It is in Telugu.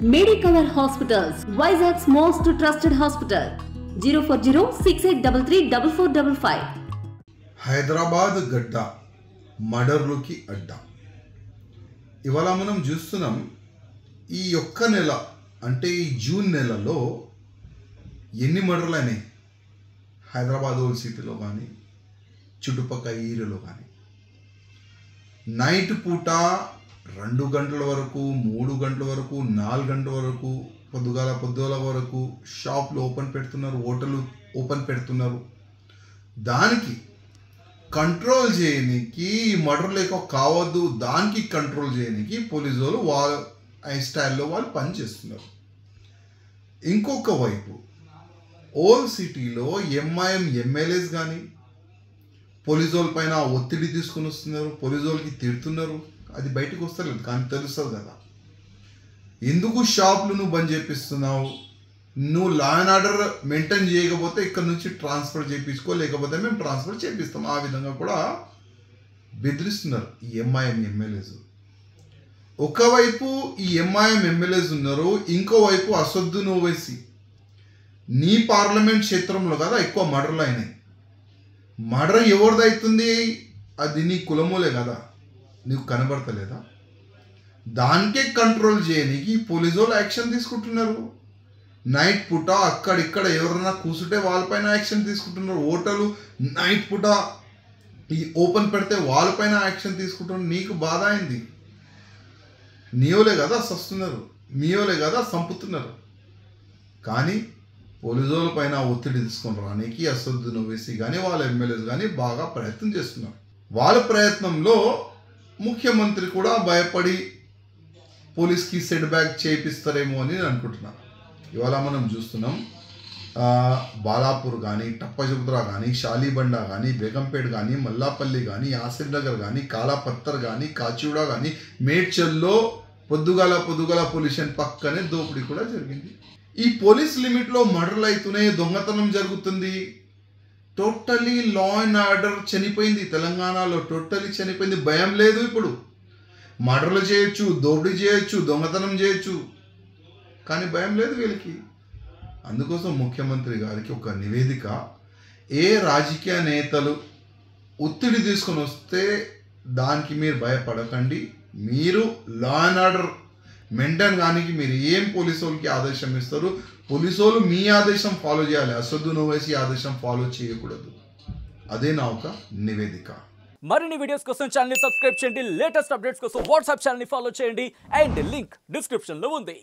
Medicover Hospitals, Vizag's most trusted hospital. 040-6833-4455. Hyderabad గడ్డ మర్డర్లకి అడ్డా. ఇవాళ మనం చూస్తున్నాం ఈ ఒక్క నెల అంటే ఈ జూన్ నెలలో ఎన్ని మర్డర్లు అయినాయి హైదరాబాద్ ఓల్డ్ సిటీలో కానీ చుట్టుపక్కల ఏరియాలో కానీ. నైట్ పూట 2 గంటల వరకు 3 గంటల వరకు 4 గంటల వరకు పొద్దుగాల వరకు షాప్లు ఓపెన్ పెడుతున్నారు, హోటళ్ళు ఓపెన్ పెడుతున్నారు. దానికి కంట్రోల్ చేయడానికి మర్డర్ లేక కావద్దు, దానికి కంట్రోల్ చేయడానికి పోలీసు వాళ్ళు వాళ్ళ స్టైల్లో వాళ్ళు పనిచేస్తున్నారు. ఇంకొక వైపు ఓల్డ్ సిటీలో ఎంఐఎం ఎమ్మెల్యేస్ కానీ పోలీసు వాళ్ళ పైన ఒత్తిడి తీసుకుని వస్తున్నారు, పోలీసు వాళ్ళకి తిడుతున్నారు. అది బయటకు వస్తలేదు కానీ తెలుస్తుంది కదా. ఎందుకు షాప్లు నువ్వు బంద్ చేపిస్తున్నావు, నువ్వు లా అండ్ ఆర్డర్ మెయింటైన్ చేయకపోతే ఇక్కడ నుంచి ట్రాన్స్ఫర్ చేయించుకో, లేకపోతే మేము ట్రాన్స్ఫర్ చేపిస్తాం. ఆ విధంగా కూడా బెదిరిస్తున్నారు ఈ ఎంఐఎం ఎమ్మెల్యేస్. ఒకవైపు ఈ ఎంఐఎం ఎమ్మెల్యేస్ ఉన్నారు, ఇంకోవైపు అసదుద్దీన్ ఓవైసీ. నీ పార్లమెంట్ క్షేత్రంలో కదా ఎక్కువ మర్డర్లు అయినాయి. మర్డర్ ఎవరిదవుతుంది, అది నీ కులమూలే కదా, నీకు కనబడతలేదా? దానికే కంట్రోల్ చేయడానికి పోలీసు వాళ్ళు యాక్షన్ తీసుకుంటున్నారు. నైట్ పూట అక్కడిక్కడ ఎవరైనా కూర్చుంటే వాళ్ళపైన యాక్షన్ తీసుకుంటున్నారు. హోటలు నైట్ పూట ఈ ఓపెన్ పెడితే వాళ్ళపైన యాక్షన్ తీసుకుంటున్నారు. నీకు బాధ అయింది, నీవులే కదా సస్తున్నారు, మీవులే కదా సంపుతున్నారు. కానీ పోలీసు వాళ్ళ పైన ఒత్తిడి తీసుకొని రానికి అసదుద్దీన్ ఓవైసీ కానీ వాళ్ళ ఎమ్మెల్యేస్ కానీ బాగా ప్రయత్నం చేస్తున్నారు. వాళ్ళ ప్రయత్నంలో ముఖ్యమంత్రి కూడా భయపడి పోలీస్కి సెట్ బ్యాక్ చేయిస్తారేమో అని నేను అనుకుంటున్నాను. ఇవాళ మనం చూస్తున్నాం బాలాపూర్ కానీ, టప్పజుద్రా కానీ, షాలీబండ కానీ, బేగంపేట్ కానీ, మల్లాపల్లి కానీ, ఆసిఫ్ నగర్ కానీ, కాలాపత్తర్ కానీ, కాచిగూడ కానీ, మేడ్చల్లో పొద్దుగాల పొల్యూషన్ పక్కనే దోపిడీ కూడా జరిగింది. ఈ పోలీస్ లిమిట్లో మర్డర్లు అవుతున్నాయి, దొంగతనం జరుగుతుంది. టోటలీ లా అండ్ ఆర్డర్ చనిపోయింది తెలంగాణలో, టోటలీ చనిపోయింది. భయం లేదు. ఇప్పుడు మర్డర్లు చేయొచ్చు, దోపిడీ చేయొచ్చు, దొంగతనం చేయొచ్చు, కానీ భయం లేదు వీళ్ళకి. అందుకోసం ముఖ్యమంత్రి గారికి ఒక నివేదిక, ఏ రాజకీయ నేతలు ఒత్తిడి తీసుకొని వస్తే దానికి మీరు భయపడకండి, మీరు లా అండ్ ఆర్డర్ మెయింటైన్ కానీ మీరు ఏం పోలీసు వాళ్ళకి ఆదేశం ఇస్తారు, పోలీసు వాళ్ళు మీ ఆదేశం ఫాలో చేయాలి, అసదుద్దీన్ ఓవైసీ ఆదేశం ఫాలో చేయకూడదు. అదే నా ఒక నివేదిక. మరిన్ని వీడియోస్ కోసం ఛానల్ ని సబ్స్క్రైబ్ చేయండి, లేటెస్ట్ అప్డేట్స్ కోసం వాట్సాప్ ఛానల్ ని ఫాలో చేయండి, అండ్ లింక్ డిస్క్రిప్షన్ లో ఉంది.